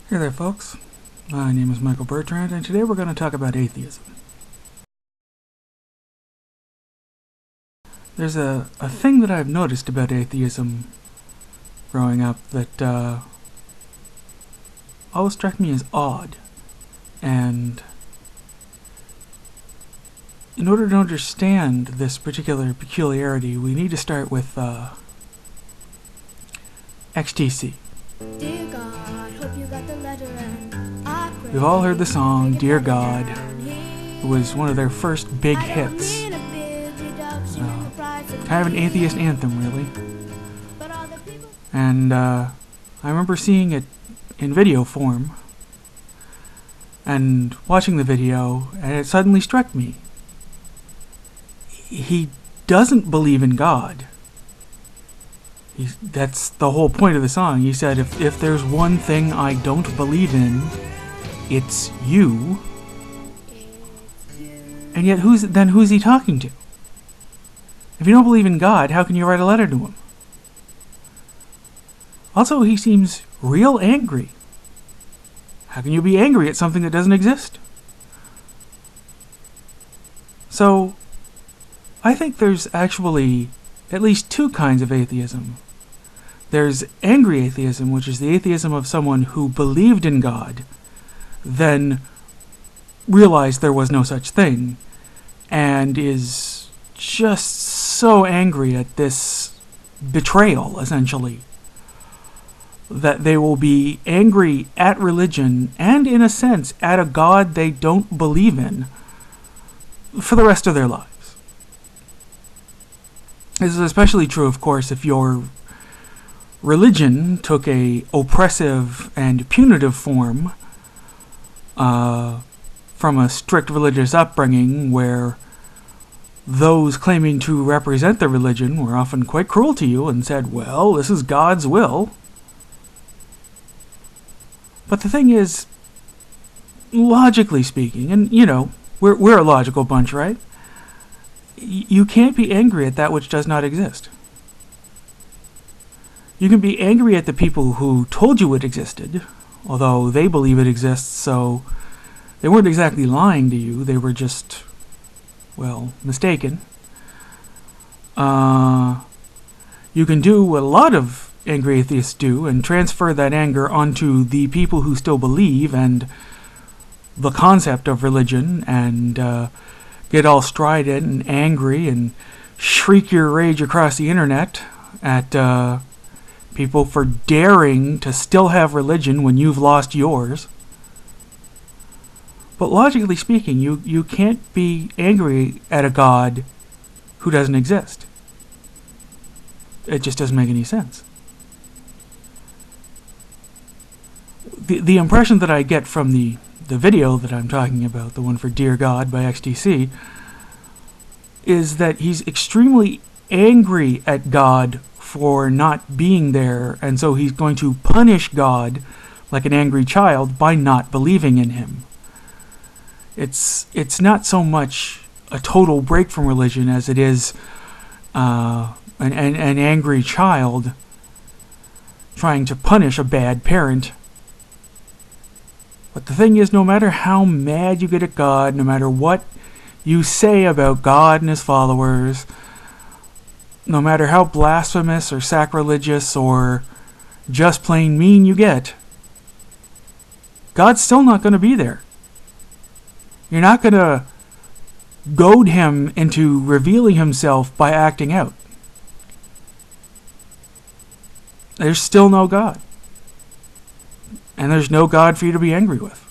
Hey there, folks. My name is Michael Bertrand, and today we're going to talk about atheism. There's a thing that I've noticed about atheism growing up that always struck me as odd. And in order to understand this particular peculiarity, we need to start with XTC. Dear God, hope you got the letter and I pray. We've all heard the song, Dear God. It was one of their first big hits. Kind of an atheist anthem, really. And I remember seeing it in video form and watching the video, and it suddenly struck me. He doesn't believe in God. That's the whole point of the song. He said, if there's one thing I don't believe in, it's you. And yet, who's he talking to? If you don't believe in God, how can you write a letter to him? Also, he seems real angry. How can you be angry at something that doesn't exist? So, I think there's actually at least two kinds of atheism. There's angry atheism, which is the atheism of someone who believed in God, then realized there was no such thing, and is just so angry at this betrayal, essentially, that they will be angry at religion and, in a sense, at a God they don't believe in for the rest of their lives. This is especially true, of course, if your religion took a oppressive and punitive form from a strict religious upbringing where those claiming to represent the religion were often quite cruel to you and said, well, this is God's will. But the thing is, logically speaking, and we're a logical bunch, right? You can't be angry at that which does not exist. You can be angry at the people who told you it existed, although they believe it exists, so they weren't exactly lying to you, they were just, mistaken. You can do what a lot of angry atheists do and transfer that anger onto the people who still believe and the concept of religion and get all strident and angry and shriek your rage across the internet at people for daring to still have religion when you've lost yours. But logically speaking, you can't be angry at a God who doesn't exist. It just doesn't make any sense. The impression that I get from the video that I'm talking about, the one for Dear God by XTC, is that he's extremely angry at God for not being there, and so he's going to punish God like an angry child by not believing in him. It's not so much a total break from religion as it is an angry child trying to punish a bad parent. But the thing is, no matter how mad you get at God, no matter what you say about God and his followers, no matter how blasphemous or sacrilegious or just plain mean you get, God's still not going to be there. You're not going to goad him into revealing himself by acting out. There's still no God. And there's no God for you to be angry with.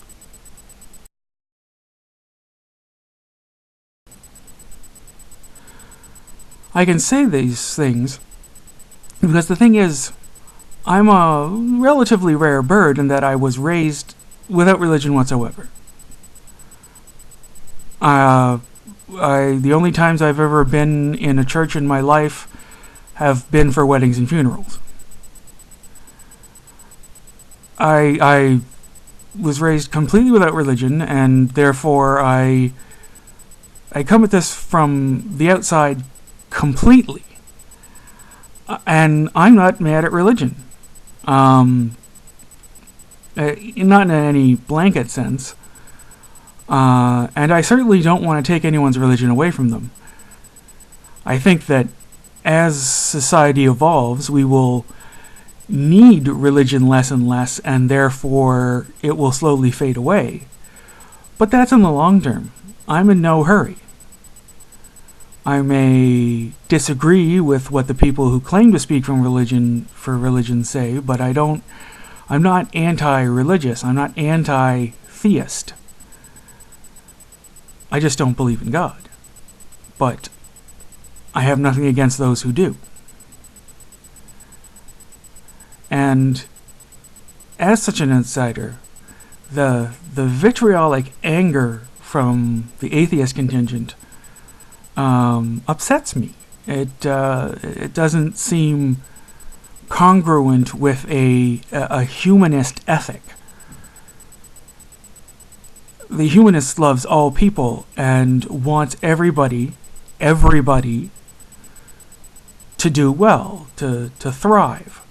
I can say these things because the thing is, I'm a relatively rare bird in that I was raised without religion whatsoever. The only times I've ever been in a church in my life have been for weddings and funerals. I was raised completely without religion, and therefore I come at this from the outside completely. And I'm not mad at religion. not in any blanket sense. And I certainly don't want to take anyone's religion away from them. I think that as society evolves, we will need religion less and less, and therefore it will slowly fade away. But that's in the long term. I'm in no hurry. I may disagree with what the people who claim to speak for religion say, but I'm not anti-religious. I'm not anti-theist. I just don't believe in God. But I have nothing against those who do. And as such an insider, the vitriolic anger from the atheist contingent upsets me. It doesn't seem congruent with a humanist ethic. The humanist loves all people and wants everybody to do well, to thrive.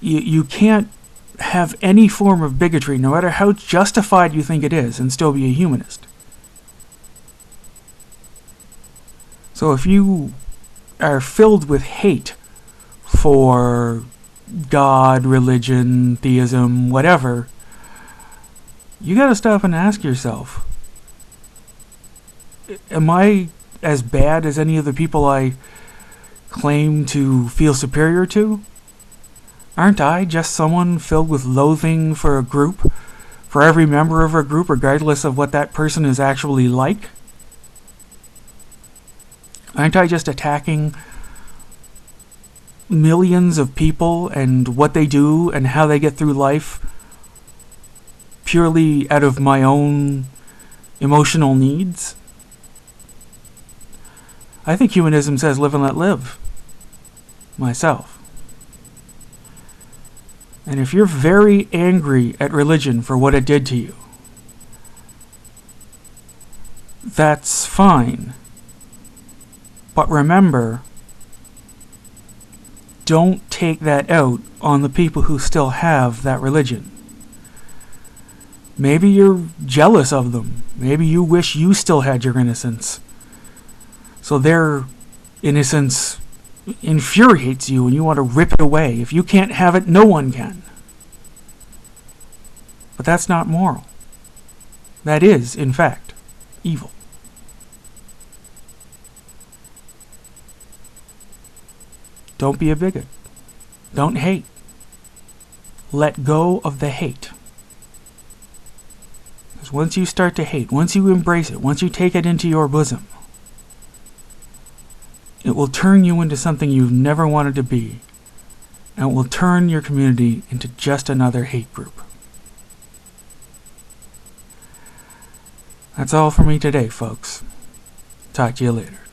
You can't have any form of bigotry, no matter how justified you think it is, and still be a humanist. So if you are filled with hate for God, religion, theism, whatever, you gotta stop and ask yourself, am I as bad as any of the people I claim to feel superior to? Aren't I just someone filled with loathing for a group, for every member of a group, regardless of what that person is actually like? Aren't I just attacking millions of people and what they do and how they get through life purely out of my own emotional needs? I think humanism says live and let live. Myself. And if you're very angry at religion for what it did to you, that's fine. But remember, don't take that out on the people who still have that religion. Maybe you're jealous of them. Maybe you wish you still had your innocence. So their innocence infuriates you and you want to rip it away. If you can't have it, no one can. But that's not moral. That is, in fact, evil. Don't be a bigot. Don't hate. Let go of the hate. Because once you start to hate, once you embrace it, once you take it into your bosom, it will turn you into something you've never wanted to be, and it will turn your community into just another hate group. That's all for me today, folks. Talk to you later.